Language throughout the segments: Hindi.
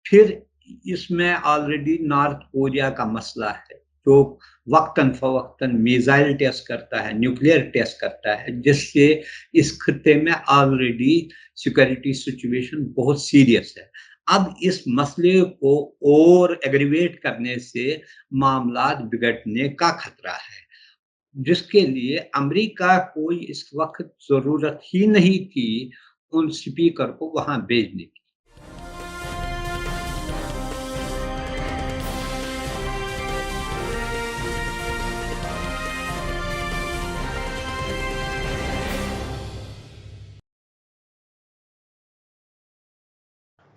फिर इसमें ऑलरेडी नॉर्थ कोरिया का मसला है, जो वक्तन फवक्तन मिसाइल टेस्ट करता है, न्यूक्लियर टेस्ट करता है, जिससे इस खत्ते में ऑलरेडी सिक्योरिटी सिचुएशन बहुत सीरियस है। अब इस मसले को और एग्रीवेट करने से मामला बिगड़ने का खतरा है, जिसके लिए अमेरिका को इस वक्त जरूरत ही नहीं थी उन स्पीकर को वहां भेजने की।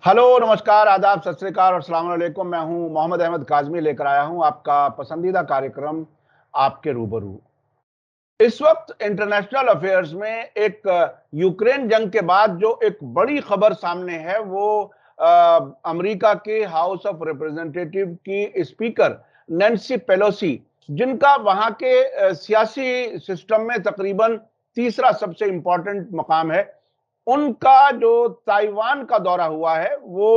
हेलो, नमस्कार, आदाब, सत श्री अकाल और अस्सलाम वालेकुम। मैं हूं मोहम्मद अहमद काज़मी, लेकर आया हूं आपका पसंदीदा कार्यक्रम आपके रूबरू। इस वक्त इंटरनेशनल अफेयर्स में एक यूक्रेन जंग के बाद जो एक बड़ी खबर सामने है वो अमेरिका के हाउस ऑफ रिप्रेजेंटेटिव की स्पीकर नैन्सी पेलोसी, जिनका वहां के सियासी सिस्टम में तकरीबन तीसरा सबसे इंपॉर्टेंट मकाम है, उनका जो ताइवान का दौरा हुआ है वो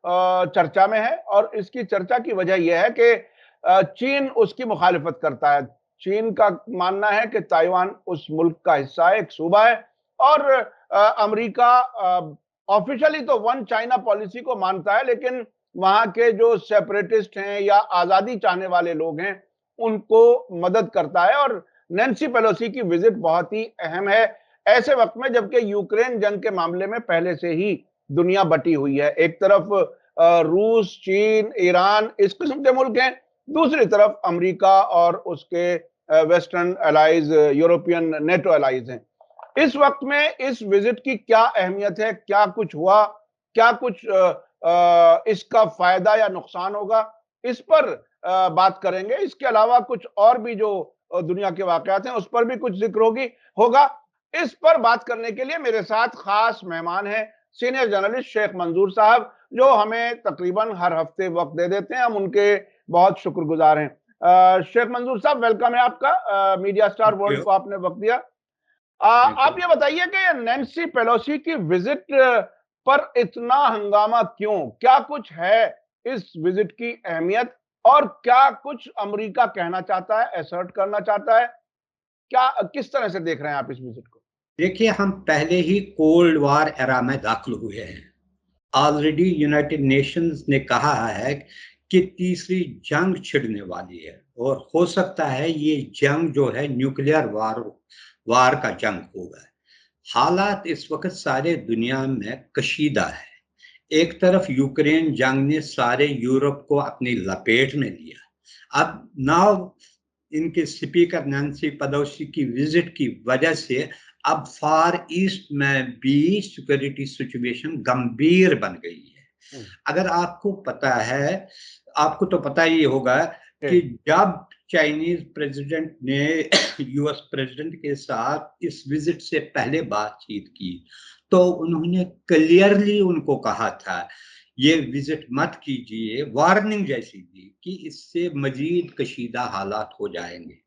चर्चा में है। और इसकी चर्चा की वजह यह है कि चीन उसकी मुखालिफत करता है। चीन का मानना है कि ताइवान उस मुल्क का हिस्सा है, एक सूबा है, और अमेरिका ऑफिशियली तो वन चाइना पॉलिसी को मानता है, लेकिन वहां के जो सेपरेटिस्ट हैं या आजादी चाहने वाले लोग हैं उनको मदद करता है। और नैन्सी पेलोसी की विजिट बहुत ही अहम है ऐसे वक्त में, जबकि यूक्रेन जंग के मामले में पहले से ही दुनिया बटी हुई है। एक तरफ रूस, चीन, ईरान इस किस्म के मुल्क हैं, दूसरी तरफ अमेरिका और उसके western allies, European NATO allies हैं। इस वक्त में इस विजिट की क्या अहमियत है, क्या कुछ हुआ, क्या कुछ इसका फायदा या नुकसान होगा, इस पर बात करेंगे। इसके अलावा कुछ और भी जो दुनिया के वाकयात हैं उस पर भी कुछ जिक्र होगा। इस पर बात करने के लिए मेरे साथ खास मेहमान हैं सीनियर जर्नलिस्ट शेख मंजूर साहब, जो हमें तकरीबन हर हफ्ते वक्त दे देते हैं। हम उनके बहुत शुक्रगुजार हैं। शेख मंजूर साहब, वेलकम है आपका मीडिया स्टार वर्ल्ड को, आपने वक्त दिया। आप ये बताइए कि नैन्सी पेलोसी की विजिट पर इतना हंगामा क्यों, क्या कुछ है इस विजिट की अहमियत, और क्या कुछ अमेरिका कहना चाहता है, एसर्ट करना चाहता है, क्या किस तरह से देख रहे हैं आप इस विजिट को? देखिए, हम पहले ही कोल्ड वॉर एरा में दाखिल हुए हैं। ऑलरेडी यूनाइटेड नेशंस ने कहा है कि तीसरी जंग छिड़ने वाली है, और हो सकता है ये जंग जो है न्यूक्लियर वार का जंग होगा। हालात इस वक्त सारे दुनिया में कशीदा है। एक तरफ यूक्रेन जंग ने सारे यूरोप को अपनी लपेट में लिया। अब नाउ इनके स्पीकर नैन्सी पेलोसी की विजिट की वजह से अब फार ईस्ट में भी सिक्योरिटी सिचुएशन गंभीर बन गई है। अगर आपको पता है, आपको तो पता ही होगा कि जब चाइनीज प्रेसिडेंट ने यूएस प्रेसिडेंट के साथ इस विजिट से पहले बातचीत की तो उन्होंने क्लियरली उनको कहा था ये विजिट मत कीजिए, वार्निंग जैसी दी कि इससे मजीद कशीदा हालात हो जाएंगे।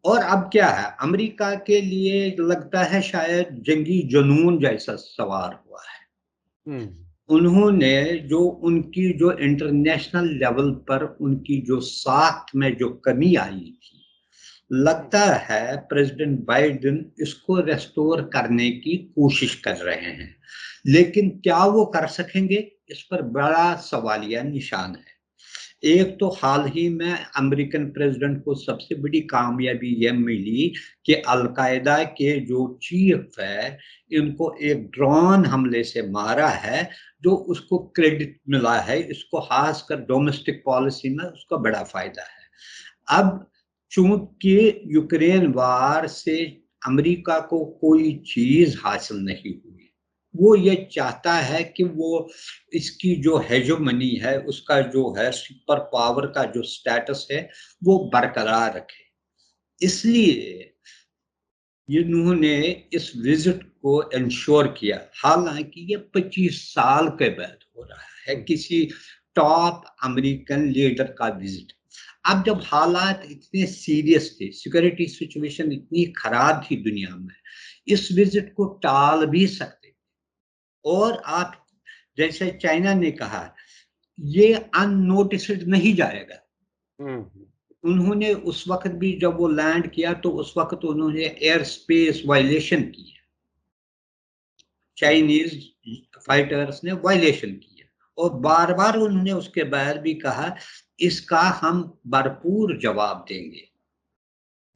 और अब क्या है, अमेरिका के लिए लगता है शायद जंगी जुनून जैसा सवार हुआ है। उन्होंने जो उनकी जो इंटरनेशनल लेवल पर उनकी जो साख में जो कमी आई थी, लगता है प्रेसिडेंट बाइडेन इसको रेस्टोर करने की कोशिश कर रहे हैं, लेकिन क्या वो कर सकेंगे, इस पर बड़ा सवालिया निशान है। एक तो हाल ही में अमेरिकन प्रेसिडेंट को सबसे बड़ी कामयाबी यह मिली कि अलकायदा के जो चीफ है, इनको एक ड्रोन हमले से मारा है, जो उसको क्रेडिट मिला है। इसको खासकर डोमेस्टिक पॉलिसी में उसका बड़ा फायदा है। अब चूंकि यूक्रेन वार से अमेरिका को कोई चीज हासिल नहीं हुई, वो ये चाहता है कि वो इसकी जो हेजोमनी है, उसका जो है सुपर पावर का जो स्टेटस है, वो बरकरार रखे। इसलिए इन्होंने इस विजिट को इंश्योर किया। हालांकि ये 25 साल के बाद हो रहा है किसी टॉप अमेरिकन लीडर का विजिट। अब जब हालात इतने सीरियस थे, सिक्योरिटी सिचुएशन इतनी खराब थी दुनिया में, इस विजिट को टाल भी सकते। और आप जैसे चाइना ने कहा ये अननोटिस्ड नहीं जाएगा। उन्होंने उस वक्त भी जब वो लैंड किया तो उस वक्त उन्होंने एयर स्पेस वायलेशन की है, चाइनीज फाइटर्स ने वायलेशन किया, और बार बार उन्होंने उसके बाद भी कहा इसका हम भरपूर जवाब देंगे।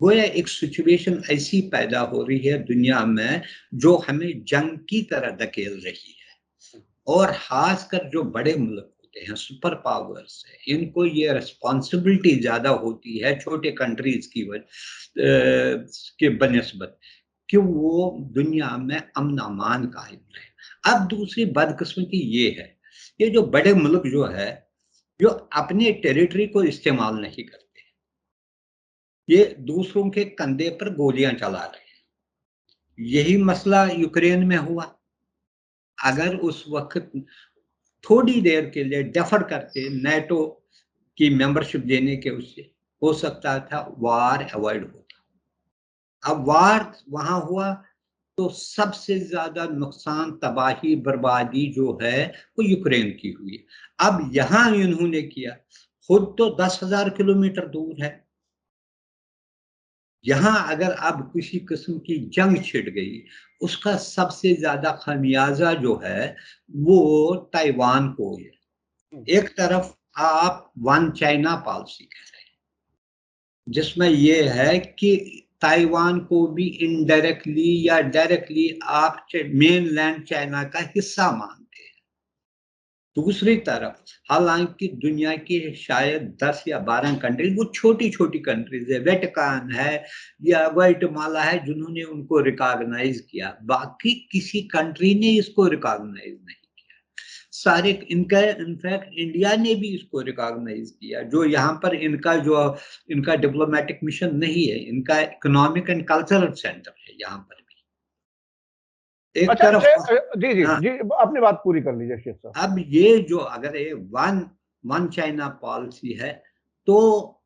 गोया एक सिचुएशन ऐसी पैदा हो रही है दुनिया में जो हमें जंग की तरह धकेल रही है, और खासकर जो बड़े मुल्क होते हैं, सुपर पावर्स है, इनको ये रिस्पॉन्सिबिलिटी ज्यादा होती है छोटे कंट्रीज की के बनस्बत कि वो दुनिया में अमन अमान कायम रहे। अब दूसरी बदकिस्मती ये है, ये जो बड़े मुल्क जो है, जो अपने टेरिटरी को इस्तेमाल नहीं करते, ये दूसरों के कंधे पर गोलियां चला रहे हैं। यही मसला यूक्रेन में हुआ। अगर उस वक्त थोड़ी देर के लिए डेफर करके नेटो की मेंबरशिप देने के, उससे हो सकता था वार अवॉइड होता। अब वार वहां हुआ तो सबसे ज्यादा नुकसान, तबाही, बर्बादी जो है वो यूक्रेन की हुई। अब यहां इन्होंने किया, खुद तो 10,000 किलोमीटर दूर है। यहां अगर अब किसी किस्म की जंग छिड़ गई, उसका सबसे ज्यादा खमियाजा जो है वो ताइवान को है। एक तरफ आप वन चाइना पॉलिसी कह रहे हैं, जिसमें यह है कि ताइवान को भी इनडायरेक्टली या डायरेक्टली आप मेन लैंड चाइना का हिस्सा मानते हैं। दूसरी तरफ हालांकि दुनिया की शायद 10 या 12 कंट्रीज, वो छोटी छोटी कंट्रीज है, वेटिकन है या ग्वाटेमाला है, जिन्होंने उनको रिकॉग्नाइज किया, बाकी किसी कंट्री ने इसको रिकॉग्नाइज नहीं किया। सारे इनका, इनफैक्ट इंडिया ने भी इसको रिकॉग्नाइज किया, जो यहाँ पर इनका डिप्लोमेटिक मिशन नहीं है, इनका इकोनॉमिक एंड कल्चरल सेंटर है यहाँ पर भी। एक अच्छा तरफ जी जी हाँ, जी, अपनी बात पूरी कर लीजिए शेख साहब। अब ये जो अगर ये वन चाइना पॉलिसी है, तो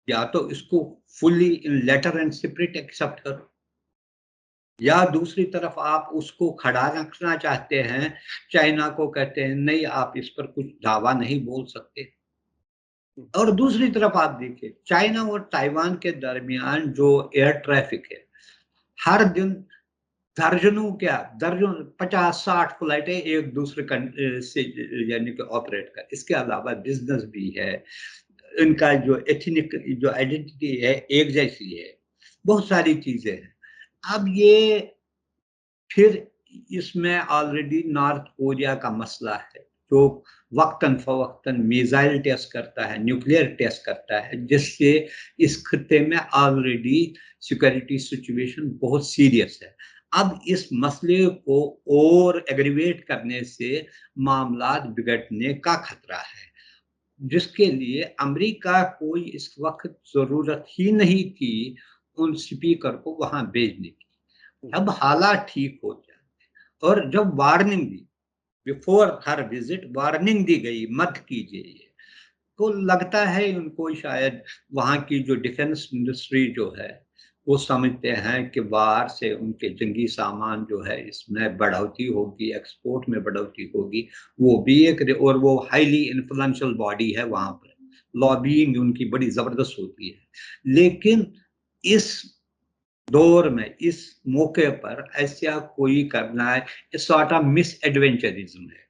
या तो इसको fully in letter and spirit accept करो, या दूसरी तरफ आप उसको खड़ा रखना चाहते हैं, चाइना को कहते हैं नहीं आप इस पर कुछ दावा नहीं बोल सकते। और दूसरी तरफ आप देखिए चाइना और ताइवान के दरमियान जो एयर ट्रैफिक है, हर दिन दर्जनों, क्या दर्जन, 50-60 फ्लाइटें एक दूसरे से यानी कि ऑपरेट कर। इसके अलावा बिजनेस भी है, इनका जो एथनिक जो आइडेंटिटी है एक जैसी है, बहुत सारी चीजें हैं। अब ये फिर इसमें ऑलरेडी नॉर्थ कोरिया का मसला है, जो वक्तन फवक्तन मिसाइल टेस्ट करता है, न्यूक्लियर टेस्ट करता है, जिससे इस खत्ते में ऑलरेडी सिक्योरिटी सिचुएशन बहुत सीरियस है। अब इस मसले को और एग्रीवेट करने से मामला बिगड़ने का खतरा है, जिसके लिए अमेरिका को इस वक्त जरूरत ही नहीं थी उन स्पीकर को वहां भेजने की। अब हालात ठीक हो जाए, और जब वार्निंग दी, बिफोर हर विजिट वार्निंग दी गई मत कीजिए ये, तो लगता है उनको शायद वहां की जो डिफेंस इंडस्ट्री जो है, वो समझते हैं कि बाहर से उनके जंगी सामान जो है इसमें बढ़ोतरी होगी, एक्सपोर्ट में बढ़ोतरी होगी। वो भी एक, और वो हाईली इन्फ्लुएंशियल बॉडी है, वहां पर लॉबिंग उनकी बड़ी जबरदस्त होती है। लेकिन इस दौर में, इस मौके पर ऐसा कोई करना है, सॉर्ट ऑफ मिस एडवेंचरिज्म है।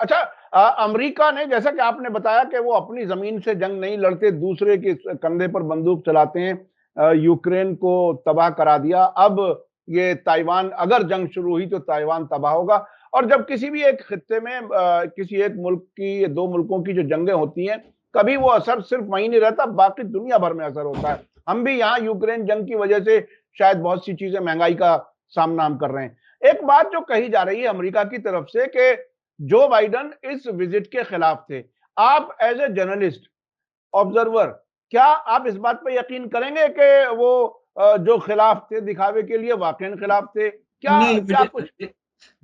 अच्छा, अमेरिका ने, जैसा कि आपने बताया कि वो अपनी जमीन से जंग नहीं लड़ते, दूसरे के कंधे पर बंदूक चलाते हैं, यूक्रेन को तबाह करा दिया। अब ये ताइवान, अगर जंग शुरू हुई तो ताइवान तबाह होगा। और जब किसी भी एक खित्ते में किसी एक मुल्क की, दो मुल्कों की जो जंगें होती हैं, कभी वो असर सिर्फ वहीं नहीं रहता, बाकी दुनिया भर में असर होता है। हम भी यहाँ यूक्रेन जंग की वजह से शायद बहुत सी चीजें, महंगाई का सामना हम कर रहे हैं। एक बात जो कही जा रही है अमेरिका की तरफ से कि जो बाइडन इस विजिट के खिलाफ थे। आप एज ए जर्नलिस्ट, ऑब्जर्वर, क्या आप इस बात पर यकीन करेंगे कि वो जो खिलाफ थे, दिखावे के लिए वाकई खिलाफ थे? क्या नहीं, क्या कुछ?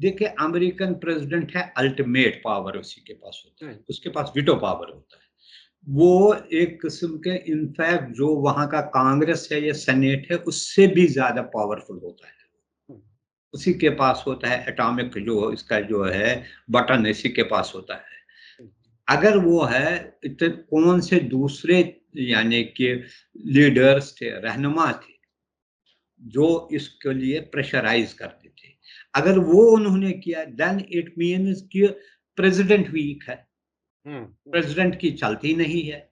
देखिए अमेरिकन प्रेसिडेंट है, अल्टीमेट पावर उसी के पास होता है, उसके पास वीटो पावर होता है। वो एक किस्म के, इनफैक्ट जो वहां का कांग्रेस है या सेनेट है, उससे भी ज्यादा पावरफुल होता है। उसी के पास होता है एटॉमिक जो इसका जो है बटन, इसी के पास होता है। अगर वो है कौन से दूसरे यानी कि लीडर्स थे, रहनुमा थे, जो इसके लिए प्रेशराइज करते थे। अगर वो उन्होंने किया, देन इट मीन्स कि प्रेसिडेंट वीक है, प्रेसिडेंट की चलती नहीं है।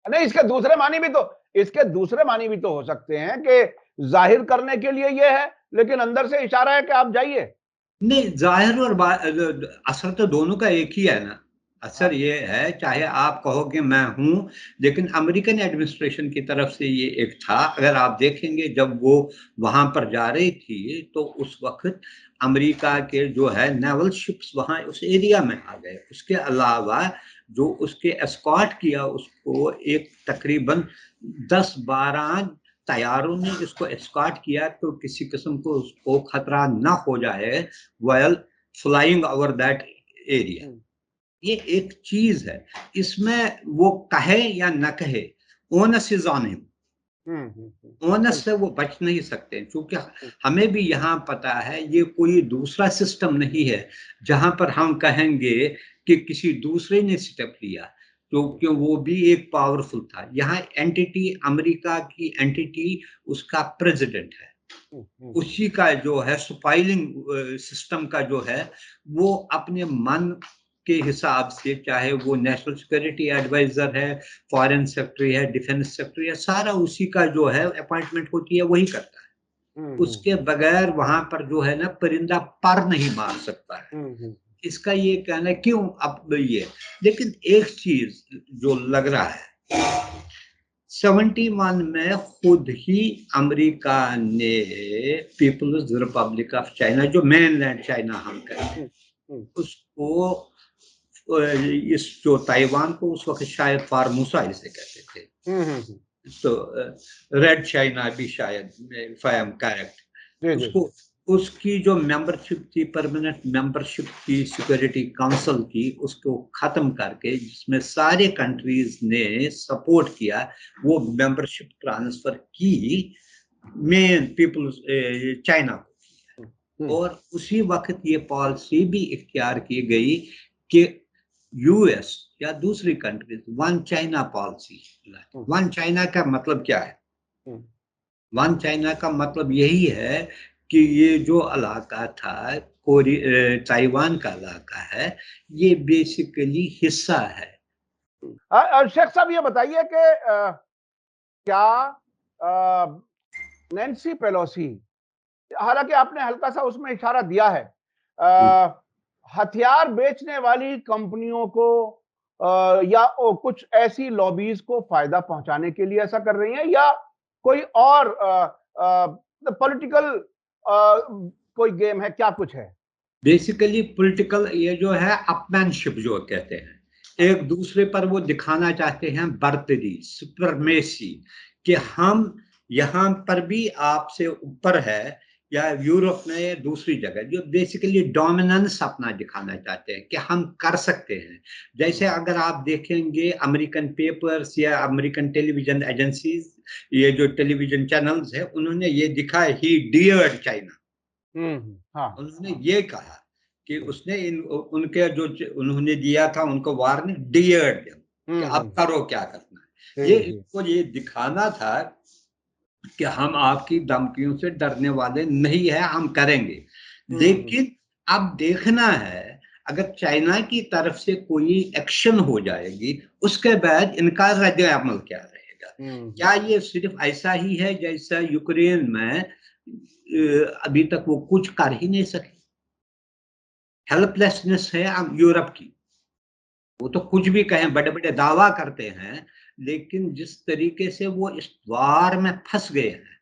नहीं, इसके दूसरे मानी भी तो हो सकते हैं कि जाहिर करने के लिए ये है, लेकिन अंदर से इशारा है कि आप जाइए। नहीं, जाहिर और असर तो दोनों का एक ही है ना। हाँ। असर ये है, चाहे आप कहो कि मैं हूं, लेकिन अमेरिकन एडमिनिस्ट्रेशन की तरफ से ये एक था। अगर आप देखेंगे जब वो वहां पर जा रही थी तो उस वक्त अमेरिका के जो है नेवल शिप्स वहां उस एरिया में आ गए। उसके अलावा जो उसके एस्कॉर्ट किया उसको, एक तकरीबन 10-12 तैयारों ने इसको एस्कॉर्ट किया तो किसी किस्म को उसको खतरा ना हो जाए while flying over that area। ये एक चीज है, इसमें वो कहे या न कहे, onus is on him. Onus से वो बच नहीं सकते, क्योंकि हमें भी यहाँ पता है ये कोई दूसरा सिस्टम नहीं है जहां पर हम कहेंगे कि किसी दूसरे ने स्टेप लिया, क्योंकि वो भी एक पावरफुल था। यहाँ एंटिटी, अमेरिका की एंटिटी उसका प्रेसिडेंट है। उसी का जो है स्पाइलिंग सिस्टम का जो है, वो अपने मन के हिसाब से, चाहे वो नेशनल सिक्योरिटी एडवाइजर है, फॉरेन सेक्रेटरी है, डिफेंस सेक्रेटरी है, सारा उसी का जो है अपॉइंटमेंट होती है, वही करता है। उसके बगैर वहां पर जो है ना, परिंदा पर नहीं मार सकता है। इसका ये कहना है क्यों अब ये। लेकिन एक चीज जो लग रहा है, 71 में खुद ही अमेरिका ने पीपुल्स रिपब्लिक ऑफ चाइना, जो मेनलैंड चाइना हम कहते हैं, उसको, इस जो ताइवान को उस वक्त शायद फार्मूसा इसे कहते थे, तो रेड चाइना भी शायद, इफ आई एम करेक्ट, उसको, उसकी जो मेंबरशिप थी, परमानेंट मेंबरशिप थी सिक्योरिटी काउंसिल की, उसको खत्म करके, जिसमें सारे कंट्रीज ने सपोर्ट किया, वो मेंबरशिप ट्रांसफर की मेन पीपल्स चाइना को। और उसी वक्त ये पॉलिसी भी इख्तियार की गई कि यूएस या दूसरी countries one China policy. One China का मतलब क्या है? वन चाइना का मतलब यही है कि ये जो इलाका था, ताइवान का इलाका है, ये बेसिकली हिस्सा है। शेख साहब, ये बताइए कि क्या नैन्सी पेलोसी, हालांकि आपने हल्का सा उसमें इशारा दिया है, हथियार बेचने वाली कंपनियों को या कुछ ऐसी लॉबीज को फायदा पहुंचाने के लिए ऐसा कर रही हैं, या कोई और पॉलिटिकल कोई गेम है, क्या कुछ है? बेसिकली पॉलिटिकल, ये जो है अपमैनशिप जो कहते हैं, एक दूसरे पर वो दिखाना चाहते हैं बर्तरी, सुपरमेसी, कि हम यहाँ पर भी आपसे ऊपर है, या यूरोप में या दूसरी जगह, जो बेसिकली डोमिनेंस अपना दिखाना चाहते हैं कि हम कर सकते हैं। जैसे अगर आप देखेंगे अमेरिकन पेपर्स या अमेरिकन टेलीविजन एजेंसीज, ये जो टेलीविजन चैनल्स है, उन्होंने ये दिखा, ही डियर्ड चाइना। हाँ, उन्होंने ये कहा कि उसने उनके जो उन्होंने दिया था उनको वार्निंग, डियर्ड, कि अब करो क्या करना है। ये इसको ये दिखाना था कि हम आपकी धमकियों से डरने वाले नहीं है, हम करेंगे। लेकिन अब देखना है, अगर चाइना की तरफ से कोई एक्शन हो जाएगी, उसके बाद इनका रद्द अमल क्या रहेगा। क्या ये सिर्फ ऐसा ही है जैसा यूक्रेन में, अभी तक वो कुछ कर ही नहीं सके, हेल्पलेसनेस है यूरोप की। वो तो कुछ भी कहें, बड़े बड़े दावा करते हैं, लेकिन जिस तरीके से वो इस वार में फंस गए हैं,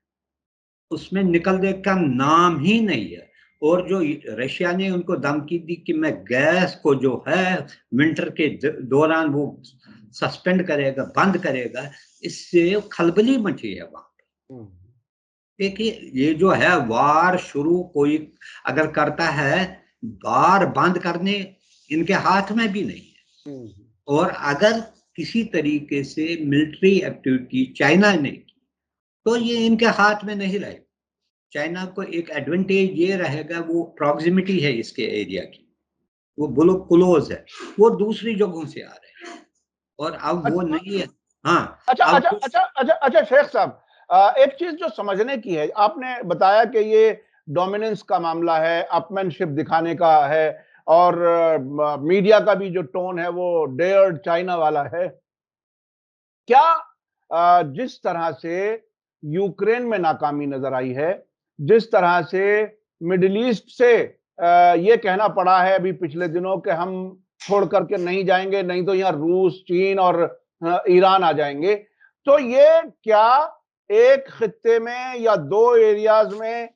उसमें निकलने का नाम ही नहीं है। और जो रशिया ने उनको धमकी दी कि मैं गैस को जो है विंटर के दौरान वो सस्पेंड करेगा, बंद करेगा, इससे खलबली मची है वहां। देखिए, ये जो है वार शुरू कोई अगर करता है, वार बंद करने इनके हाथ में भी नहीं है। और अगर किसी तरीके से मिलिट्री एक्टिविटी चाइना ने की, तो ये इनके हाथ में नहीं रहेगा। चाइना को एक एडवांटेज ये रहेगा, वो प्रॉक्सिमिटी है इसके एरिया की। वो बोलो क्लोज है, वो दूसरी जगहों से आ रहे हैं और अब वो अच्छा नहीं है। हाँ, अच्छा अब अच्छा अच्छा अच्छा अच्छा शेख साहब, एक चीज जो समझने की है, आपने बताया कि ये डोमिनेंस का मामला है, अपमैनशिप दिखाने का है, और मीडिया का भी जो टोन है वो डेयर्ड चाइना वाला है। क्या जिस तरह से यूक्रेन में नाकामी नजर आई है, जिस तरह से मिडिल ईस्ट से ये कहना पड़ा है अभी पिछले दिनों कि हम छोड़ करके नहीं जाएंगे, नहीं तो यहाँ रूस, चीन और ईरान आ जाएंगे, तो ये क्या एक खित्ते में या दो एरियाज में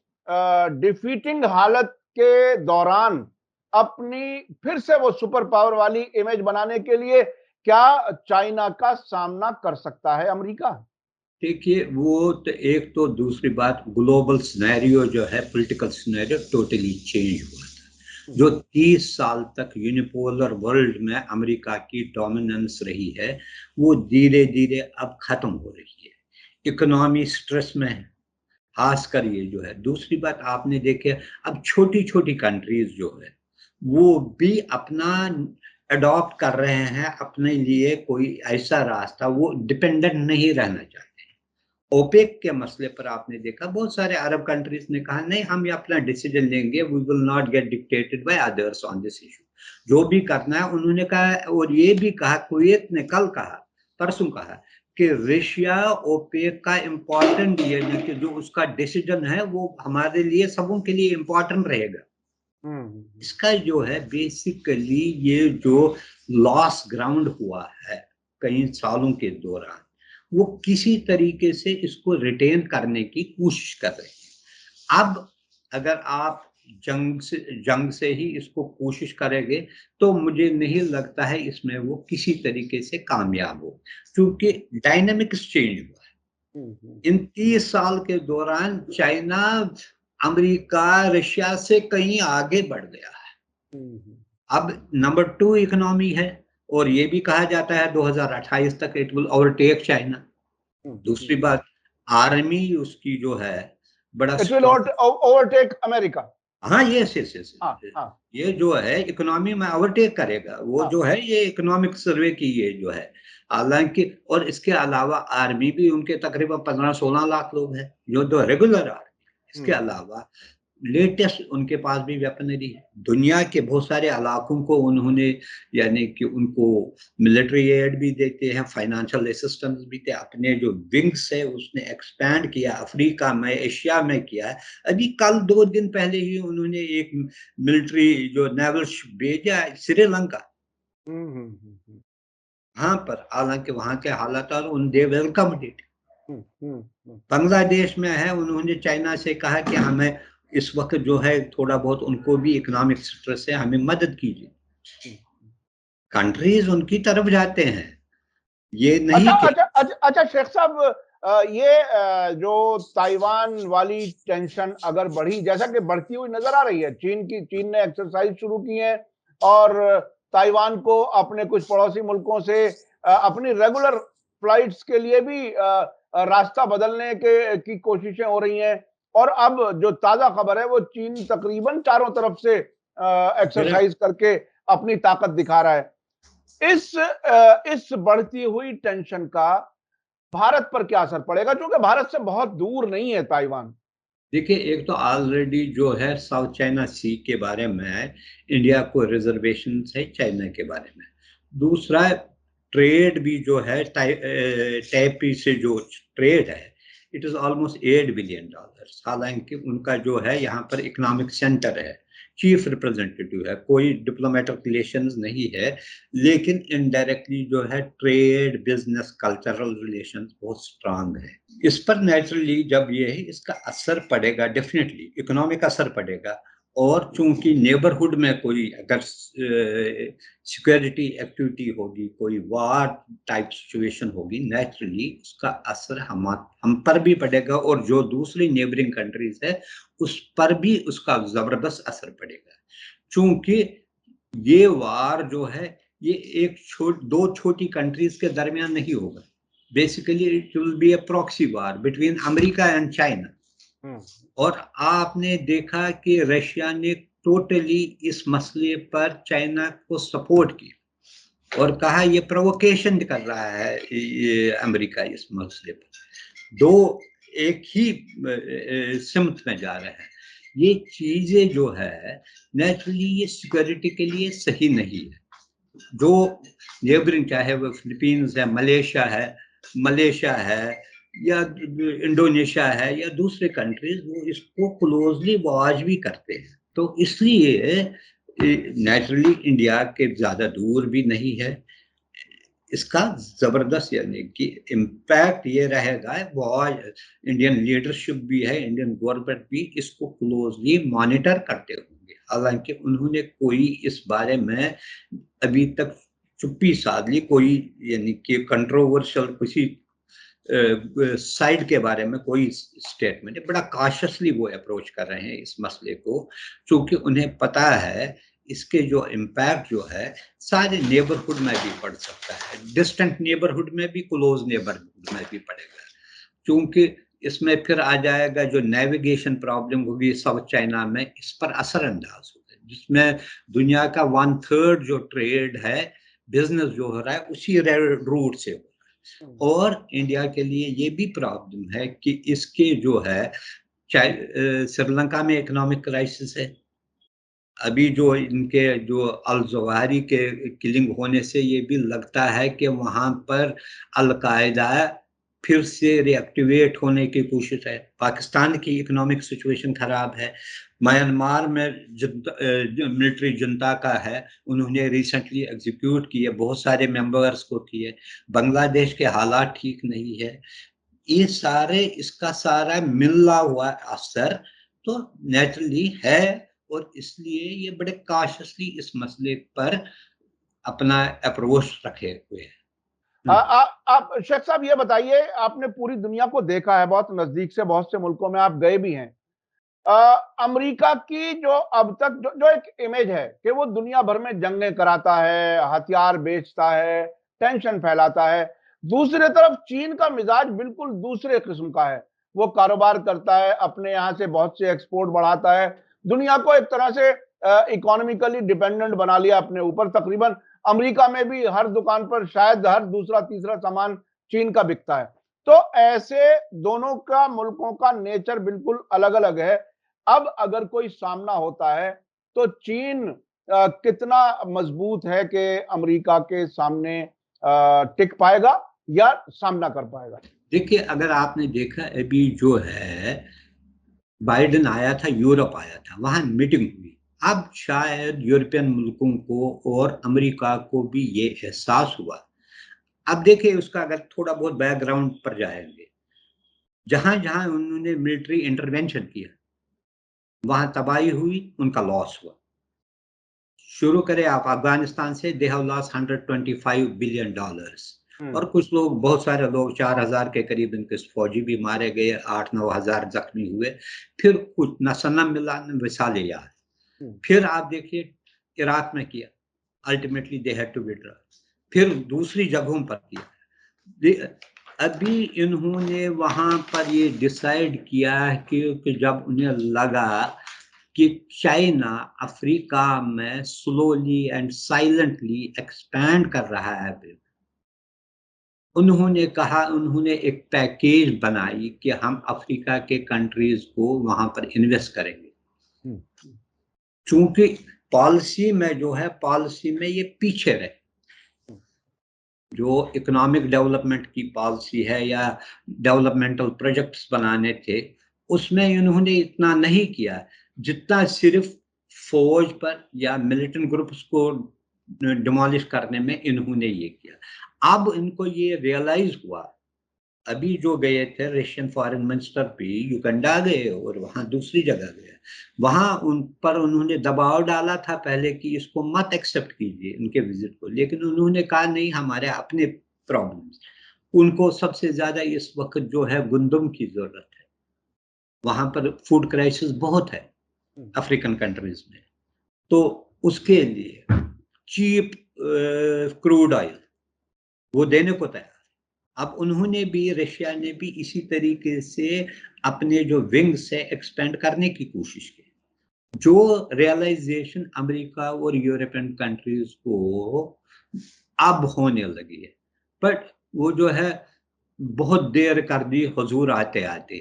डिफीटिंग हालत के दौरान अपनी फिर से वो सुपर पावर वाली इमेज बनाने के लिए क्या चाइना का सामना कर सकता है अमेरिका? देखिए, वो तो एक तो दूसरी बात, ग्लोबल सिनेरियो जो है, पॉलिटिकल सिनेरियो टोटली चेंज हुआ था। जो 30 साल तक यूनिपोलर वर्ल्ड में अमेरिका की डोमिनेंस रही है, वो धीरे धीरे अब खत्म हो रही है। इकोनॉमी स्ट्रेस में है, खासकर ये जो है। दूसरी बात आपने देखे, अब छोटी छोटी कंट्रीज जो है वो भी अपना अडॉप्ट कर रहे हैं अपने लिए कोई ऐसा रास्ता, वो डिपेंडेंट नहीं रहना चाहते। ओपेक के मसले पर आपने देखा, बहुत सारे अरब कंट्रीज ने कहा नहीं, हम ये अपना डिसीजन लेंगे, we will not get dictated by others on this issue. जो भी करना है उन्होंने कहा, और ये भी कहा, कुवैत ने कल कहा, परसों कहा कि रशिया ओपेक का इम्पोर्टेंट, यानी कि जो उसका डिसीजन है वो हमारे लिए, सबों के लिए इम्पोर्टेंट रहेगा। इसका जो है बेसिकली ये जो लॉस ग्राउंड हुआ है कई सालों के दौरान, वो किसी तरीके से इसको रिटेन करने की कोशिश कर रहे हैं। अब अगर आप जंग से ही इसको कोशिश करेंगे तो मुझे नहीं लगता है इसमें वो किसी तरीके से कामयाब हो, क्योंकि डायनेमिक्स चेंज हुआ है। इन 30 साल के दौरान चाइना अमेरिका रशिया से कहीं आगे बढ़ गया है, अब नंबर 2 इकोनॉमी है, और ये भी कहा जाता है 2028 तक इट विल ओवरटेक चाइना। दूसरी बात, आर्मी उसकी जो है बड़ा it will strong. Overtake America. हाँ, यस यस यस, हाँ हाँ। ये जो है इकोनॉमी में ओवरटेक करेगा, वो हाँ। जो है ये इकोनॉमिक सर्वे की ये जो है। हालांकि और इसके अलावा आर्मी भी उनके तकरीबन 15-16 लाख लोग हैं जो दो रेगुलर आर्मी। इसके अलावा लेटेस्ट उनके पास भी वेपनरी है। दुनिया के बहुत सारे इलाकों को उन्होंने, यानी कि उनको मिलिट्री एड भी देते हैं, फाइनेंशियल असिस्टेंस भी देते हैं। अपने जो विंग्स है उसने एक्सपैंड किया, अफ्रीका में, एशिया में किया है। अभी कल 2 दिन पहले ही उन्होंने एक मिलिट्री जो नेवल भेजा श्रीलंका, वहां पर, हालांकि वहां के हालात और उन दे वेलकम इट। बांग्लादेश में है, उन्होंने चाइना से कहा कि हमें इस वक्त जो है थोड़ा बहुत उनको भी इकोनॉमिक स्ट्रेस से हमें मदद कीजिए। कंट्रीज उनकी तरफ जाते हैं, ये अच्छा नहीं कि अच्छा अच्छा अच्छा शेख साहब, ये जो ताइवान वाली टेंशन अगर बढ़ी, जैसा कि बढ़ती हुई नजर आ रही है, चीन ने एक्सरसाइज शुरू की है और ताइवान को अपने कुछ पड़ोसी मुल्कों से अपनी रेगुलर फ्लाइट्स के लिए भी रास्ता बदलने के की कोशिशें हो रही हैं, और अब जो ताजा खबर है वो चीन तकरीबन चारों तरफ से एक्सरसाइज करके अपनी ताकत दिखा रहा है। इस बढ़ती हुई टेंशन का भारत पर क्या असर पड़ेगा, क्योंकि भारत से बहुत दूर नहीं है ताइवान? देखिए, एक तो ऑलरेडी जो है साउथ चाइना सी के बारे में इंडिया को रिजर्वेशन है, चाइना के बारे में। दूसरा, ट्रेड भी जो है टैपी से जो ट्रेड है, इट इज ऑलमोस्ट $8 बिलियन। हालांकि उनका जो है यहाँ पर इकोनॉमिक सेंटर है, चीफ रिप्रेजेंटेटिव है, कोई डिप्लोमेटिक रिलेशंस नहीं है, लेकिन इनडायरेक्टली जो है ट्रेड, बिजनेस, कल्चरल रिलेशंस बहुत स्ट्रांग है। इस पर नेचुरली जब ये है, इसका असर पड़ेगा, डेफिनेटली इकोनॉमिक असर पड़ेगा। और चूंकि नेबरहुड में कोई अगर सिक्योरिटी एक्टिविटी होगी, कोई वार टाइप सिचुएशन होगी, नेचुरली उसका असर हम पर भी पड़ेगा, और जो दूसरी नेबरिंग कंट्रीज है उस पर भी उसका जबरदस्त असर पड़ेगा। चूंकि ये वार जो है ये एक दो छोटी कंट्रीज के दरमियान नहीं होगा, basically it will be A proxy war between America and China. और आपने देखा कि रशिया ने टोटली इस मसले पर चाइना को सपोर्ट की और कहा ये प्रोवोकेशन कर रहा है ये अमेरिका इस मसले पर। दो एक ही सिमत में जा रहे हैं। ये चीजें जो है नेचुरली ये सिक्योरिटी के लिए सही नहीं है। जो नेबरिंग, चाहे वो फिलीपींस है, मलेशिया है या इंडोनेशिया है या दूसरे कंट्रीज, वो इसको क्लोजली वॉच भी करते हैं। तो इसलिए नेचुरली इंडिया के ज्यादा दूर भी नहीं है। इसका जबरदस्त यानी कि इम्पैक्ट ये रहेगा। बहुत इंडियन लीडरशिप भी है, इंडियन गवर्नमेंट भी इसको क्लोजली मॉनिटर करते होंगे। हालांकि उन्होंने कोई इस बारे में अभी तक चुप्पी साध ली, कोई यानी कि कंट्रोवर्शियल किसी साइड के बारे में कोई स्टेटमेंट। बड़ा कॉशियसली वो अप्रोच कर रहे हैं इस मसले को, क्योंकि उन्हें पता है इसके जो इम्पैक्ट जो है सारे नेबरहुड में भी पड़ सकता है, डिस्टेंट नेबरहुड में भी, क्लोज नेबरहुड में भी पड़ेगा। क्योंकि इसमें फिर आ जाएगा जो नेविगेशन प्रॉब्लम होगी साउथ चाइना में, इस पर असरअंदाज होगा, जिसमें दुनिया का 1/3 जो ट्रेड है, बिजनेस जो हो रहा है उसी रूट से हो रहा है। और इंडिया के लिए ये भी प्रॉब्लम है कि इसके जो है श्रीलंका में इकोनॉमिक क्राइसिस है। अभी जो इनके जो अल जवाहिरी के किलिंग होने से ये भी लगता है कि वहां पर अलकायदा फिर से रिएक्टिवेट होने की कोशिश है। पाकिस्तान की इकोनॉमिक सिचुएशन खराब है। म्यांमार में जो मिलिट्री जनता का है, उन्होंने रिसेंटली एग्जीक्यूट किए, बहुत सारे मेंबर्स को किए। बांग्लादेश के हालात ठीक नहीं है। ये सारे, इसका सारा मिला हुआ असर तो नेचुरली है, और इसलिए ये बड़े कॉशियसली इस मसले पर अपना अप्रोच रखे हुए हैं। आप शेख साहब ये बताइए, आपने पूरी दुनिया को देखा है बहुत नजदीक से, बहुत से मुल्कों में आप गए भी हैं। अमेरिका की जो अब तक जो एक इमेज है कि वो दुनिया भर में जंगें कराता है, हथियार बेचता है, टेंशन फैलाता है। दूसरी तरफ चीन का मिजाज बिल्कुल दूसरे किस्म का है। वो कारोबार करता है, अपने यहां से बहुत से एक्सपोर्ट बढ़ाता है, दुनिया को एक तरह से इकोनॉमिकली डिपेंडेंट बना लिया अपने ऊपर। तकरीबन अमेरिका में भी हर दुकान पर शायद हर दूसरा तीसरा सामान चीन का बिकता है। तो ऐसे दोनों का, मुल्कों का नेचर बिल्कुल अलग अलग है। अब अगर कोई सामना होता है तो चीन कितना मजबूत है कि अमेरिका के सामने टिक पाएगा या सामना कर पाएगा? देखिए, अगर आपने देखा अभी जो है बाइडेन आया था, यूरोप आया था, वहां मीटिंग हुई। अब शायद यूरोपियन मुल्कों को और अमेरिका को भी ये एहसास हुआ। अब देखिए, उसका अगर थोड़ा बहुत बैकग्राउंड पर जाएंगे, जहां जहां उन्होंने मिलिट्री इंटरवेंशन किया वहां तबाही हुई, उनका लॉस हुआ। शुरू करें आप अफगानिस्तान से, दे हैव लॉस $125 बिलियन। और कुछ लोग, बहुत सारे लोग, 4,000 के करीब इनके फौजी भी मारे गए, 8-9 हजार जख्मी हुए। फिर कुछ न सनम मिला न विसाले याद। फिर आप देखिए इराक में किया, ultimately they had to withdraw. फिर दूसरी जगहों पर किया। अभी इन्होंने वहां पर ये डिसाइड किया कि जब उन्हें लगा कि चाइना अफ्रीका में स्लोली एंड साइलेंटली एक्सपैंड कर रहा है, उन्होंने कहा, उन्होंने एक पैकेज बनाई कि हम अफ्रीका के कंट्रीज को वहां पर इन्वेस्ट करेंगे। चूंकि पॉलिसी में जो है, पॉलिसी में ये पीछे रहे। जो इकोनॉमिक डेवलपमेंट की पॉलिसी है या डेवलपमेंटल प्रोजेक्ट्स बनाने थे, उसमें इन्होंने इतना नहीं किया जितना सिर्फ फौज पर या मिलिटेंट ग्रुप्स को डिमोलिश करने में इन्होंने ये किया। अब इनको ये रियलाइज हुआ, अभी जो गए थे रशियन फॉरेन मिनिस्टर भी युगांडा गए और वहां दूसरी जगह गए, वहां उन पर उन्होंने दबाव डाला था पहले कि इसको मत एक्सेप्ट कीजिए उनके विजिट को, लेकिन उन्होंने कहा नहीं, हमारे अपने प्रॉब्लम्स। उनको सबसे ज्यादा इस वक्त जो है गुंदम की जरूरत है। वहां पर फूड क्राइसिस बहुत है अफ्रीकन कंट्रीज में, तो उसके लिए चीप क्रूड ऑयल वो देने को तैयार। अब उन्होंने भी, रशिया ने भी इसी तरीके से अपने जो विंग से एक्सपेंड करने की कोशिश की। जो रियलाइजेशन अमेरिका और यूरोपियन कंट्रीज को अब होने लगी है, बट वो जो है बहुत देर कर दी हुजूर आते आते।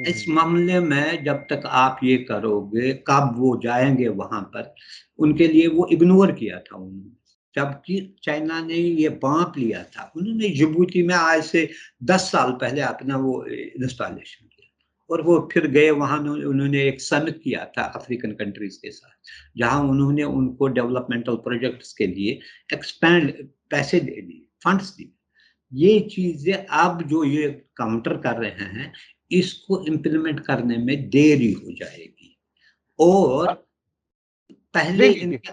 इस मामले में जब तक आप ये करोगे, कब वो जाएंगे वहां पर, उनके लिए वो इग्नोर किया था उन्होंने। जबकि चाइना ने ये बांप लिया था, उन्होंने जिबूती में आज से 10 साल पहले अपना वो इंस्टॉलेशन किया, और वो फिर गए वहां, उन्होंने एक समिट किया था अफ्रीकन कंट्रीज के साथ, जहां उन्होंने उनको डेवलपमेंटल प्रोजेक्ट्स के लिए एक्सपैंड पैसे दे दिए, फंड्स दिए। ये चीजें अब जो ये काउंटर कर रहे हैं, इसको इम्प्लीमेंट करने में देरी हो जाएगी। और पहले जी जी जी। इनके,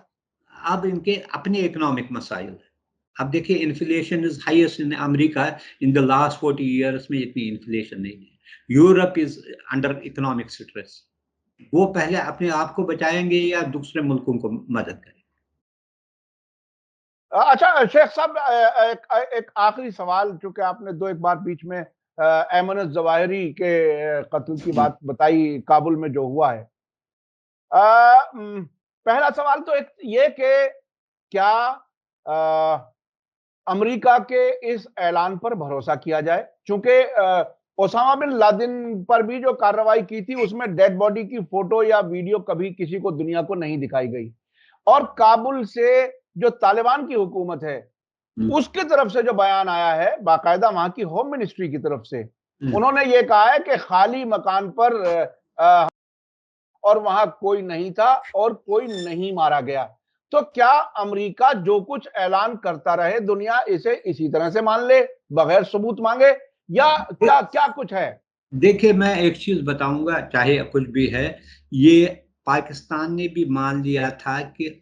अब इनके अपने इकोनॉमिक मसाइल है। अब देखिए, inflation is highest in America in the last 40 years में इतनी इन्फ्लेशन नहीं है। Europe is under economic stress. वो पहले अपने आप को बचाएंगे या दूसरे मुल्कों को मदद करेंगे? अच्छा शेख साहब, एक आखिरी सवाल, चूंकि आपने दो एक बार बीच में ऐमन जवाहिरी के कत्ल की बात बताई, काबुल में जो हुआ है। पहला सवाल तो एक ये कि क्या अमेरिका के इस ऐलान पर भरोसा किया जाए, चूंकि ओसामा बिन लादेन पर भी जो कार्रवाई की थी उसमें डेड बॉडी की फोटो या वीडियो कभी किसी को दुनिया को नहीं दिखाई गई, और काबुल से जो तालिबान की हुकूमत है उसकी तरफ से जो बयान आया है, बाकायदा वहां की होम मिनिस्ट्री की तरफ से, उन्होंने ये कहा है कि खाली मकान पर और वहां कोई नहीं था और कोई नहीं मारा गया। तो क्या अमेरिका जो कुछ ऐलान करता रहे, दुनिया इसे इसी तरह से मान ले बगैर सबूत मांगे, या क्या क्या कुछ है? देखिए, मैं एक चीज बताऊंगा, चाहे कुछ भी है, ये पाकिस्तान ने भी मान लिया था कि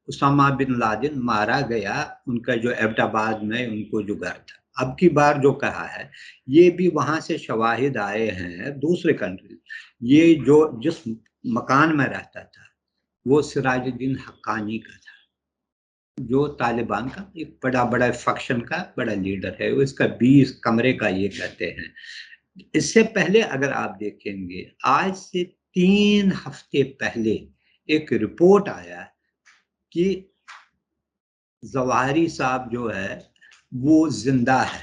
उसामा बिन लादेन मारा गया, उनका जो एबटाबाद में उनको जो घर था। अब की बार जो कहा है, ये भी वहां से शवाहिद आए हैं दूसरे कंट्री। ये जो जिस मकान में रहता था, वो सिराजुद्दीन हक्कानी का था, जो तालिबान का एक बड़ा बड़ा फैक्शन का बड़ा लीडर है। वो इसका 20 कमरे का ये कहते हैं। इससे पहले अगर आप देखेंगे, आज से 3 हफ्ते पहले एक रिपोर्ट आया कि जवाहिरी साहब जो है वो जिंदा है,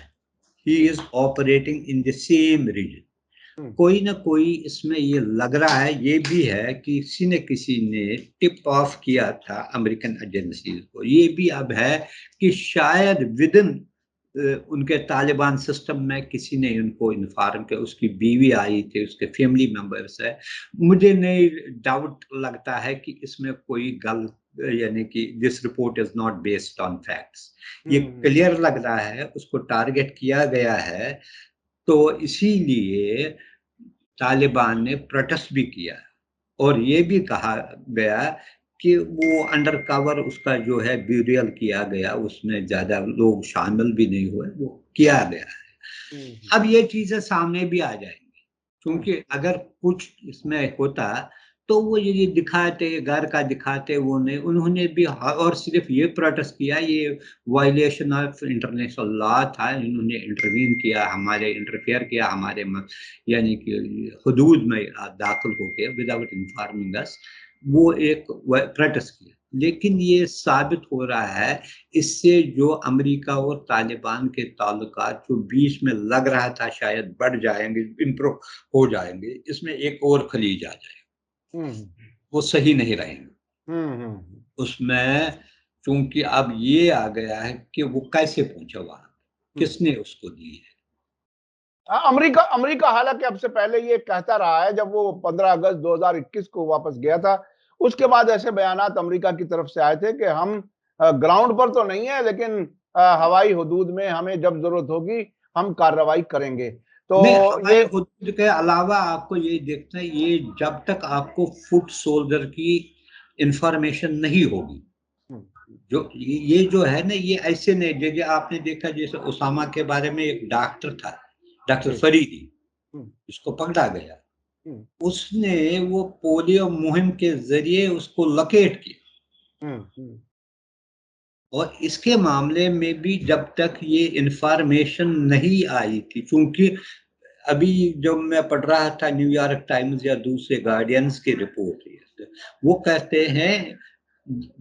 he is operating in the same region. कोई ना कोई इसमें ये लग रहा है, ये भी है कि किसी न किसी ने टिप ऑफ किया था अमेरिकन एजेंसीज को। ये भी अब है कि शायद विद इन उनके तालिबान सिस्टम में किसी ने उनको इन्फॉर्म किया, उसकी बीवी आई थी, उसके फैमिली मेंबर्स है। मुझे नहीं डाउट लगता है कि इसमें कोई गलत, यानी कि this report is not based on facts. ये क्लियर लग रहा है उसको टारगेट किया गया है। तो इसीलिए तालिबान ने प्रोटेस्ट भी किया, और ये भी कहा गया कि वो अंडर कवर उसका जो है ब्यूरियल किया गया, उसमें ज्यादा लोग शामिल भी नहीं हुए, वो किया गया है। अब ये चीजें सामने भी आ जाएंगी, क्योंकि अगर कुछ इसमें होता तो वो ये दिखाते, घर का दिखाते, वो नहीं, उन्होंने भी और सिर्फ ये प्रोटेस्ट किया, ये वायलेशन ऑफ इंटरनेशनल लॉ था। इन्होंने इंटरवीन किया, हमारे इंटरफेयर किया हमारे यानी कि हदूद में दाखिल होकर विदाउट इन्फॉर्मिंग अस, वो एक प्रोटेस्ट किया। लेकिन ये साबित हो रहा है इससे जो अमेरिका और तालिबान के ताल्लुकात जो बीच में लग रहा था शायद बढ़ जाएंगे, इम्प्रूव हो जाएंगे, इसमें एक और खलीज आ जाएगी, वो सही नहीं रहेंगे। उसमें चूंकि अब ये आ गया है कि वो कैसे पहुंचा वहां, किसने उसको दी है। अमेरिका अमेरिका हालांकि अब से पहले ये कहता रहा है, जब वो 15 अगस्त 2021 को वापस गया था, उसके बाद ऐसे बयानात अमेरिका की तरफ से आए थे कि हम ग्राउंड पर तो नहीं है, लेकिन हवाई हदूद में हमें जब जरूरत होगी हम कार्रवाई करेंगे। तो नहीं, हवाई ये हदूद के अलावा आपको ये देखना है, ये जब तक आपको फुट सोल्जर की इंफॉर्मेशन नहीं होगी, जो ये जो है ना, ये ऐसे नहीं, जैसे आपने देखा जैसे उसामा के बारे में एक डॉक्टर था, डॉक्टर फरीदी, इसको पकड़ा गया, उसने वो पोलियो मुहिम के जरिए उसको लोकेट किया। और इसके मामले में भी जब तक ये इंफॉर्मेशन नहीं आई थी, क्योंकि अभी जब मैं पढ़ रहा था न्यूयॉर्क टाइम्स या दूसरे गार्डियंस की रिपोर्ट, वो कहते हैं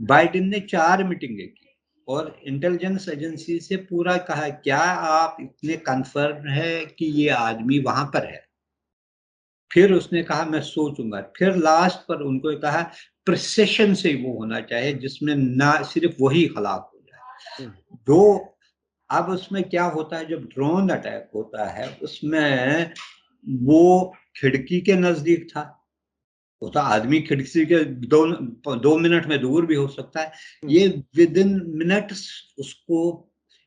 बाइडेन ने 4 मीटिंगें की और इंटेलिजेंस एजेंसी से पूरा कहा, क्या आप इतने कंफर्म है कि ये आदमी वहां पर है? फिर उसने कहा मैं सोचूंगा। फिर लास्ट पर उनको कहा प्रिसिशन से वो होना चाहिए जिसमें ना सिर्फ वही हलाक हो जाए। जो अब उसमें क्या होता है, जब ड्रोन अटैक होता है उसमें वो खिड़की के नजदीक था, वो तो आदमी खिड़की के 2 मिनट में दूर भी हो सकता है। ये विद इन मिनट्स उसको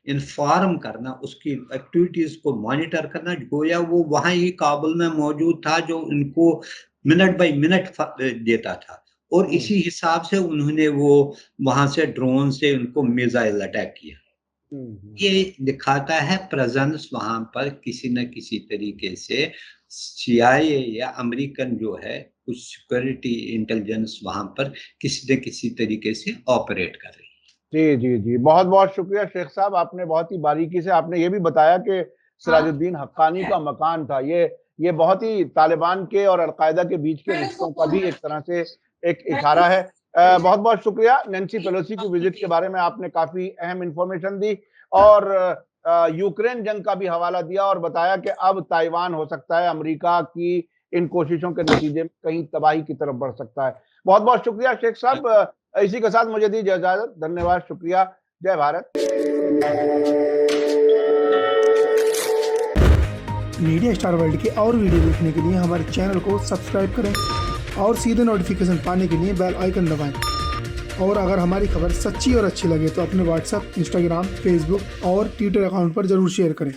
इन्फॉर्म करना, उसकी एक्टिविटीज को मॉनिटर करना, गोया वो वहां ही काबुल में मौजूद था जो इनको मिनट बाय मिनट देता था। और इसी हिसाब से उन्होंने वो वहां से ड्रोन से उनको मिसाइल अटैक किया। ये दिखाता है प्रेजेंस वहां पर किसी न किसी तरीके से CIA या अमेरिकन जो है कुछ सिक्योरिटी इंटेलिजेंस वहां पर किसी न किसी तरीके से ऑपरेट कर रही है। जी, जी, जी। बहुत-बहुत शुक्रिया शेख साहब, आपने बहुत ही बारीकी से आपने ये भी बताया कि सिराजुद्दीन हक्कानी का मकान था। ये बहुत ही तालिबान के और अल-कायदा के बीच के रिश्तों का भी एक तरह से एक इशारा है। बहुत-बहुत शुक्रिया। नैन्सी पेलोसी की विज़िट के बारे में आपने काफ़ी अहम इन्फॉर्मेशन दी और यूक्रेन जंग का भी हवाला दिया और बताया कि अब ताइवान हो सकता है अमेरिका की इन कोशिशों के नतीजे में कहीं तबाही की तरफ बढ़ सकता है। बहुत-बहुत शुक्रिया शेख साहब। इसी के साथ मुझे दीजिए इजाजत। धन्यवाद, शुक्रिया। जय भारत। मीडिया स्टार वर्ल्ड के और वीडियो देखने के लिए हमारे चैनल को सब्सक्राइब करें और सीधे नोटिफिकेशन पाने के लिए बेल आइकन दबाएं। और अगर हमारी खबर सच्ची और अच्छी लगे तो अपने व्हाट्सएप, इंस्टाग्राम, फेसबुक और ट्विटर अकाउंट पर जरूर शेयर करें।